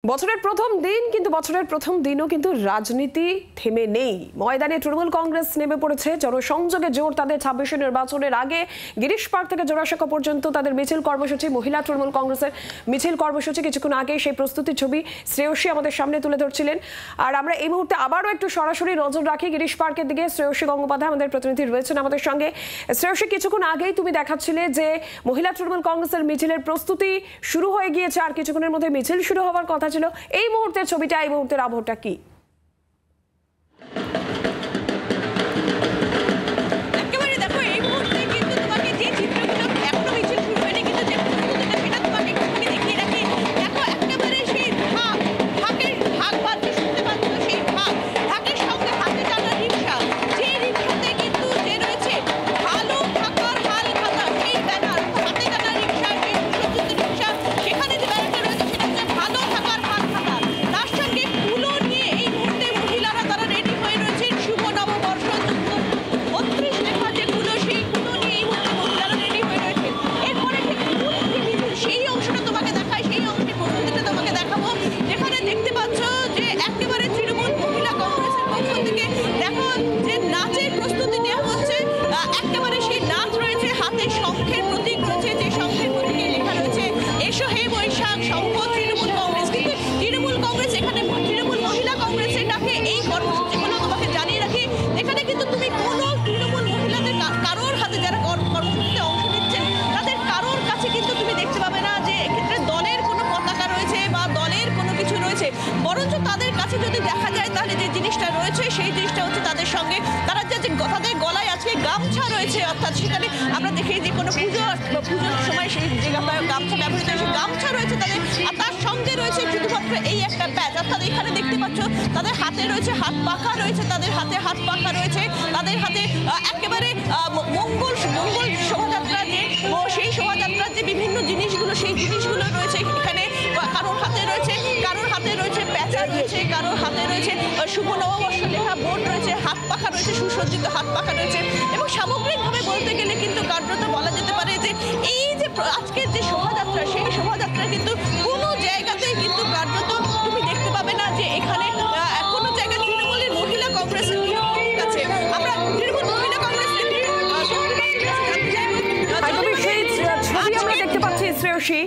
বছরের প্রথম দিন কিন্তু বছরের প্রথম দিনও কিন্তু রাজনীতি থেমে নেই। ময়দানে তৃণমূল কংগ্রেস নেমে পড়েছে জনসংযোগে জোর তাদের ২৬শে নির্বাচনের আগে গিরিশ পার্ক থেকে জোড়াসাঁকো পর্যন্ত তাদের মিছিল কর্মসূচি, মহিলা তৃণমূল কংগ্রেসের মিছিল কর্মসূচি কিছুক্ষণ আগে সেই প্রস্তুতির ছবি শ্রেয়সী আমাদের সামনে তুলে ধরছিলেন। আর আমরা এই মুহূর্তে আবারও একটু সরাসরি নজর রাখি গিরিশ পার্কের দিকে। শ্রেয়সী গঙ্গোপাধ্যায় আমাদের প্রতিনিধি রয়েছেন আমাদের সঙ্গে। শ্রেয়সী, কিছুক্ষণ আগেই তুমি দেখাচ্ছিলে যে মহিলা তৃণমূল কংগ্রেসের মিছিলের প্রস্তুতি শুরু হয়ে গিয়েছে, আর কিছুক্ষণের মধ্যে মিছিল শুরু হওয়ার কথা ছিল। এই মুহূর্তের ছবিটা, এই মুহূর্তের আবহটা কি? বরঞ্চ তাদের কাছে যদি দেখা যায় তাহলে যে জিনিসটা রয়েছে সেই জিনিসটা হচ্ছে তাদের সঙ্গে তারা যে তাদের গলায় আজকে গামছা রয়েছে, অর্থাৎ সেখানে আমরা দেখি যে কোনো পুজোর সময় সেই যে গামছা ব্যবহৃত সেই গামছা রয়েছে তাদের, আর তার সঙ্গে রয়েছে শুধুমাত্র এই একটা প্যাচ। অর্থাৎ এখানে দেখতে পাচ্ছ তাদের হাতে রয়েছে হাত পাখা রয়েছে, তাদের হাতে হাত পাখা রয়েছে, তাদের হাতে একেবারে মঙ্গল শোভাযাত্রা যে সেই শোভাযাত্রার যে বিভিন্ন জিনিসগুলো সেই জিনিসগুলো রয়েছে এখানে। কারোর হাতে রয়েছে প্যাঁচা রয়েছে, কারোর হাতে রয়েছে শুভ নববর্ষ লেখা বোর্ড রয়েছে, হাত পাখা রয়েছে, সুসজ্জিত হাত পাখা রয়েছে। এবং সামগ্রিকভাবে বলতে গেলে কিন্তু কার্যত বলা যেতে পারে যে এই যে আজকের যে শোভাযাত্রা সেই শোভাযাত্রা কিন্তু কোনো জায়গাতেই কিন্তু কার্যত তুমি দেখতে পাবে না যে এখানে কোনো জায়গায় তৃণমূলের মহিলা কংগ্রেসের কাছে আমরা তৃণমূল মহিলা কংগ্রেস দেখতে পাচ্ছি শ্রেয়সী।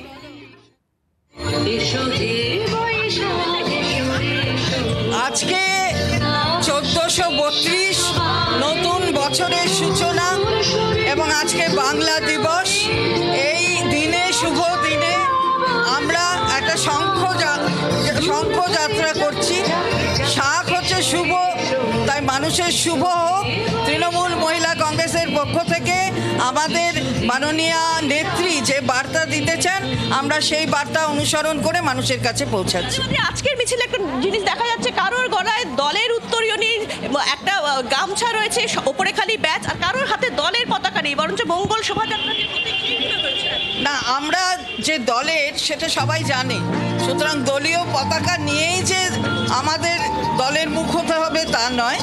আজকে 1432 নতুন বছরের সূচনা এবং আজকে বাংলা দিবস। এই দিনে, শুভ দিনে আমরা একটা শঙ্খযাত্রা করছি। শাঁখ হচ্ছে শুভ, তাই মানুষের শুভ হোক। তৃণমূল মহিলা কংগ্রেসের পক্ষ থেকে আমাদের মাননীয়া নেত্রী যে বার্তা দিতে চান, আমরা সেই বার্তা অনুসরণ করে মানুষের কাছে পৌঁছাচ্ছি। আজকের মিছিলে একটা জিনিস দেখা যাচ্ছে, কারোর গলায় দলের উত্তরীয়নীর একটা গামছা রয়েছে, ওপরে খালি ব্যাচ, আর কারোর হাতে দলের পতাকা নেই, বরঞ্চ মঙ্গল শোভাযাত্রা না। আমরা যে দলের সেটা সবাই জানে, সুতরাং দলীয় পতাকা নিয়েই যে আমাদের দলের মুখ হতে হবে তা নয়।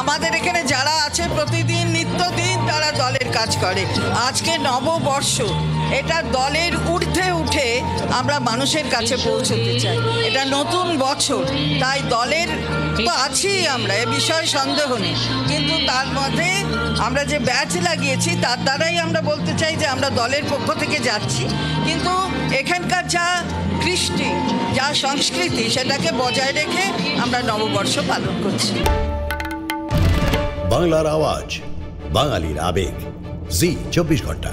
আমাদের এখানে যারা আছে প্রতিদিন নিত্যদিন তারা দলের কাজ করে। আজকে নববর্ষ, এটা দলের ঊর্ধ্বে উঠে আমরা মানুষের কাছে পৌঁছতে চাই। এটা নতুন বছর, তাই দলের তো আছি আমরা, এ বিষয়ে সন্দেহ নেই, কিন্তু তার মধ্যে আমরা যে ব্যাচ লাগিয়েছি তার দ্বারাই আমরা বলতে চাই যে আমরা দলের পক্ষ থেকে যাচ্ছি, কিন্তু এখানকার যা কৃষ্টি, যা সংস্কৃতি, সেটাকে বজায় রেখে আমরা নববর্ষ পালন করছি। বাংলার আওয়াজ, বাঙালির আবেগ, জি 24 ঘন্টা।